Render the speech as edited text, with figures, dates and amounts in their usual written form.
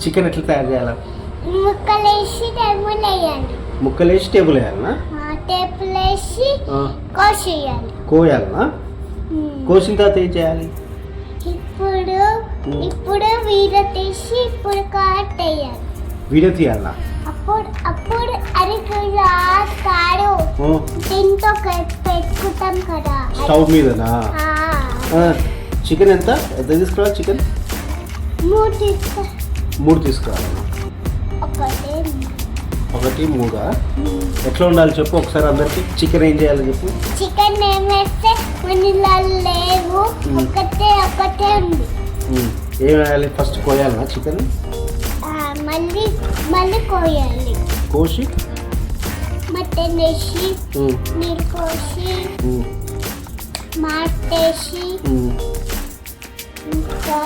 Chicken ఎట్లా తయారు చేయాలా? ముక్కలేసి టేబుల్ వేయాలి. ముక్కలేసి టేబుల్ వేయాలనా? టేబుల్ వేసి కోసేయాలి. కోయాలనా? కోసిన తర్వాత ఏం చేయాలి? ఇప్పుడు వీడియో తీసి ఇప్పుడు కట్ వేయాలి. వీడియో తీయాలనా? అప్పుడు అది కాదు దీంతో పెట్టుకుంటాం కదా స్టవ్ మీదనా? చికెన్ ఎంత తీసుకోవాలి? చికెన్ 3 తీసుకోవాలి. ఒకటి 3. ఎట్లా ఉండాలి చెప్పు ఒకసారి అందరికి. చికెన్ ఏం చేయాలి చెప్పు. చికెన్ ఏమేస్తే లేవు, ఒకటే ఉంది. ఏం వేయాలి? ఫస్ట్ కోయాలనా చికెన్? మళ్ళీ కోయాలి. కోసి మటన్ వేసి నీళ్ళు పోసి మాటేసి ఇంకా